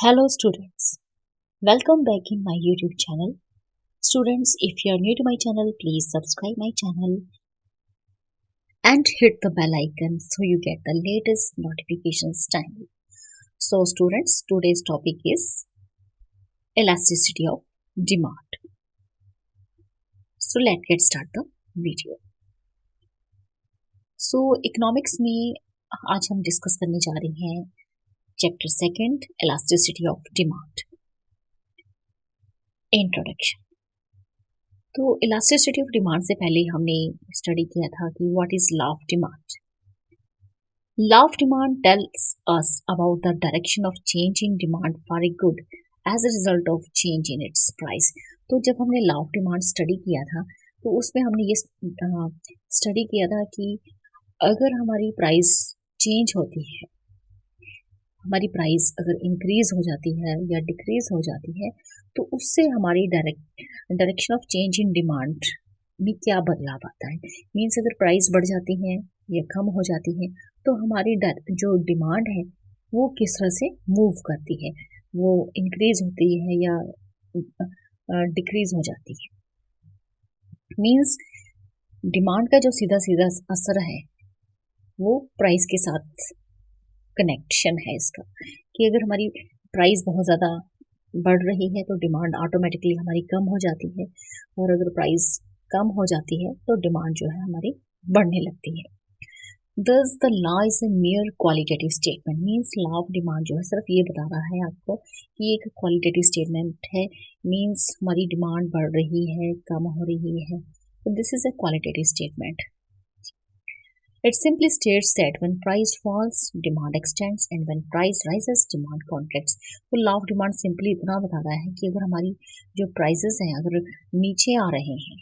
Hello students, welcome back in my YouTube channel. Students, if you are new to my channel, please subscribe my channel and hit the bell icon so you get the latest notifications timely. So students, today's topic is elasticity of demand. So let's get start the video. So economics में आज हम discuss करने जा रहे हैं chapter second elasticity of demand. Introduction. तो elasticity of demand से पहले हमने स्टडी किया था कि what is law of demand. Law of demand tells us about the direction of change in demand for a good as a result of change in its price. तो जब हमने law of demand study किया था तो उसमें हमने ये study किया था कि अगर हमारी प्राइस चेंज होती है, हमारी प्राइस अगर इंक्रीज हो जाती है या डिक्रीज हो जाती है तो उससे हमारी direction of change in demand में क्या बदलाव आता है. मीन्स अगर प्राइस बढ़ जाती है या कम हो जाती है तो हमारी जो डिमांड है वो किस तरह से मूव करती है, वो इंक्रीज होती है या डिक्रीज हो जाती है. मीन्स डिमांड का जो सीधा सीधा असर है वो प्राइस के साथ कनेक्शन है इसका, कि अगर हमारी प्राइस बहुत ज़्यादा बढ़ रही है तो डिमांड ऑटोमेटिकली हमारी कम हो जाती है, और अगर प्राइस कम हो जाती है तो डिमांड जो है हमारी बढ़ने लगती है. Thus the law is a mere qualitative statement. Means law of demand जो है सिर्फ ये बता रहा है आपको कि एक क्वालिटेटिव स्टेटमेंट है. मीन्स हमारी डिमांड बढ़ रही है, कम हो रही है, तो this is a qualitative statement. It simply states that when price falls, demand extends, and when price rises, demand contracts. तो लॉ ऑफ डिमांड सिंपली इतना बता रहा है कि अगर हमारी जो प्राइसेस हैं अगर नीचे आ रहे हैं,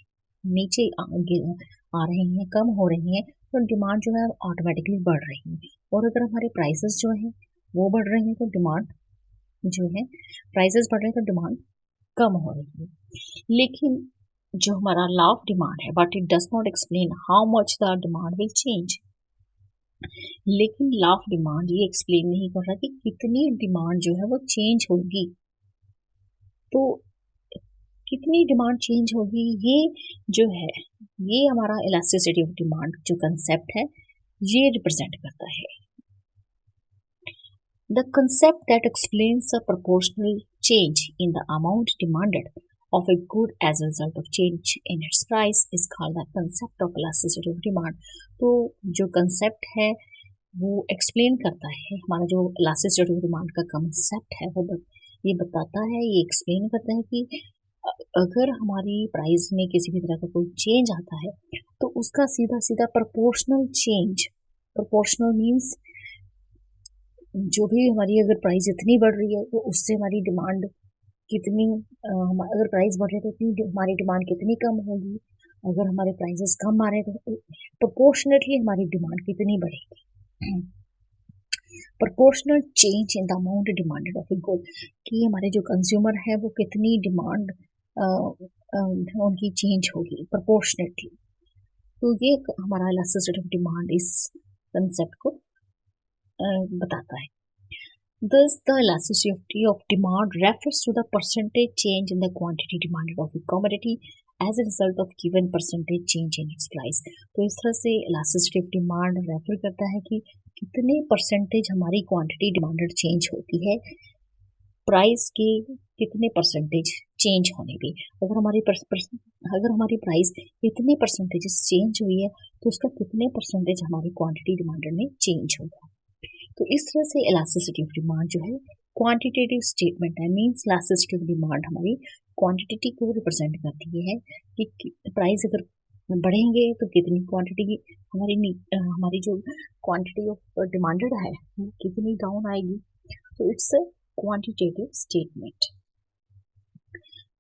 कम हो रही हैं, तो डिमांड जो है ऑटोमेटिकली बढ़ रही है. और अगर हमारे प्राइसेस जो है वो बढ़ रहे हैं तो डिमांड जो है, प्राइसेस बढ़ रहे हैं तो डिमांड कम हो रही है. लेकिन जो हमारा लॉ ऑफ डिमांड है, but it does not explain how much the demand will change. लेकिन लॉ ऑफ डिमांड ये एक्सप्लेन नहीं कर रहा कि कितनी डिमांड जो है वो चेंज होगी. तो कितनी डिमांड चेंज होगी ये जो है, ये हमारा इलास्टिसिटी ऑफ डिमांड जो कंसेप्ट है ये रिप्रेजेंट करता है. The concept that explains a proportional change in the amount demanded of a good as a result of change in its price is called the concept of elasticity of demand. तो जो concept है वो explain करता है, हमारा जो elasticity of demand का concept है वो ये बताता है, ये एक्सप्लेन करता है कि अगर हमारी प्राइस में किसी भी तरह का कोई चेंज आता है तो उसका सीधा सीधा प्रोपोर्शनल चेंज, प्रोपोर्शनल मीन्स जो भी हमारी अगर प्राइस इतनी बढ़ रही है तो उससे हमारी डिमांड कितनी, अगर प्राइस बढ़ रही है तो हमारी डिमांड कितनी कम होगी, अगर हमारे प्राइसेस कम आ रहे हैं तो प्रोपोर्शनेटली हमारी डिमांड कितनी बढ़ेगी. Proportional change in the amount demanded of a good, कि हमारे जो कंज्यूमर है वो कितनी डिमांड उनकी चेंज होगी प्रोपोर्शनेटली. तो ये हमारा इलास्टिसिटी ऑफ डिमांड इस कंसेप्ट को बताता है. Thus, the elasticity of demand refers to the percentage change in the quantity demanded of a commodity as a result of given percentage change in its price. तो इस तरह से elasticity of demand refer करता है कि कितने percentage हमारी quantity demanded change होती है प्राइस के कितने परसेंटेज चेंज होने पे. अगर हमारी प्राइस इतने परसेंटेज चेंज हुई है तो उसका कितने परसेंटेज हमारी क्वांटिटी डिमांडेड में चेंज होगा. तो इस तरह से इलास्टिसिटी ऑफ डिमांड जो है क्वांटिटेटिव स्टेटमेंट है. मीन्स इलास्टिसिटी ऑफ डिमांड हमारी क्वांटिटी को रिप्रेजेंट करती है कि प्राइस अगर बढ़ेंगे तो कितनी क्वांटिटी हमारी जो क्वांटिटी ऑफ डिमांडेड है वो कितनी डाउन आएगी. तो it's a quantitative statement.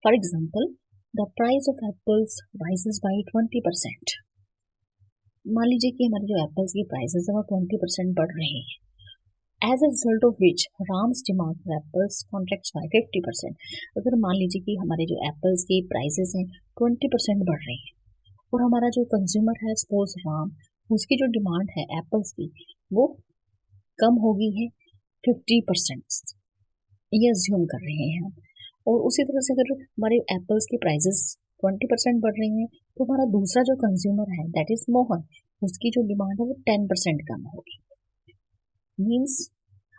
For example, the price of apples rises by 20%. मान लीजिए कि हमारे जो एप्पल्स की प्राइसेस है वो 20% बढ़ रहे हैं. As a result of which Ram's demand for apples contracts by 50%. अगर मान लीजिए कि हमारे जो एप्पल्स की प्राइसेस हैं 20% बढ़ रही हैं और हमारा जो कंज्यूमर है सपोज राम, उसकी जो डिमांड है एप्पल्स की वो कम हो गई है 50%. ये अज्यूम कर रहे हैं हम। और उसी तरह से अगर हमारे एप्पल्स की प्राइसेस 20% बढ़ रही हैं, तो हमारा दूसरा जो कंज्यूमर है दैट इज मोहन, उसकी जो डिमांड है वो 10% कम होगी। मीन्स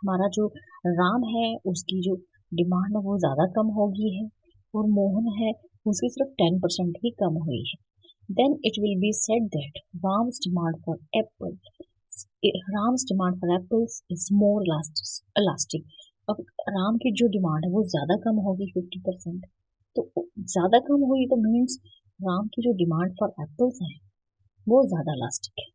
हमारा जो राम है उसकी जो डिमांड है वो ज़्यादा कम हो गई है, और मोहन है उसकी सिर्फ 10% ही कम हुई है। Then it will be said that Ram's demand for apple Ram's demand for apples is more elastic. अब राम की जो डिमांड है वो ज़्यादा कम होगी 50%। तो ज़्यादा कम हुई तो मीन्स राम की जो डिमांड फॉर एप्पल्स है वो ज़्यादा इलास्टिक है,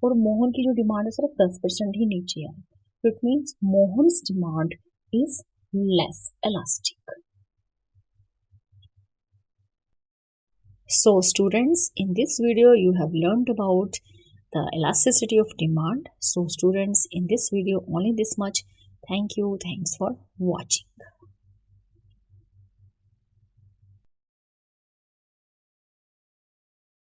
और मोहन की जो डिमांड है सिर्फ 10% ही नीचे आई। So it means Mohan's demand is less elastic. So students, in this video you have learned about the elasticity of demand. So students, in this video only this much. Thank you. Thanks for watching.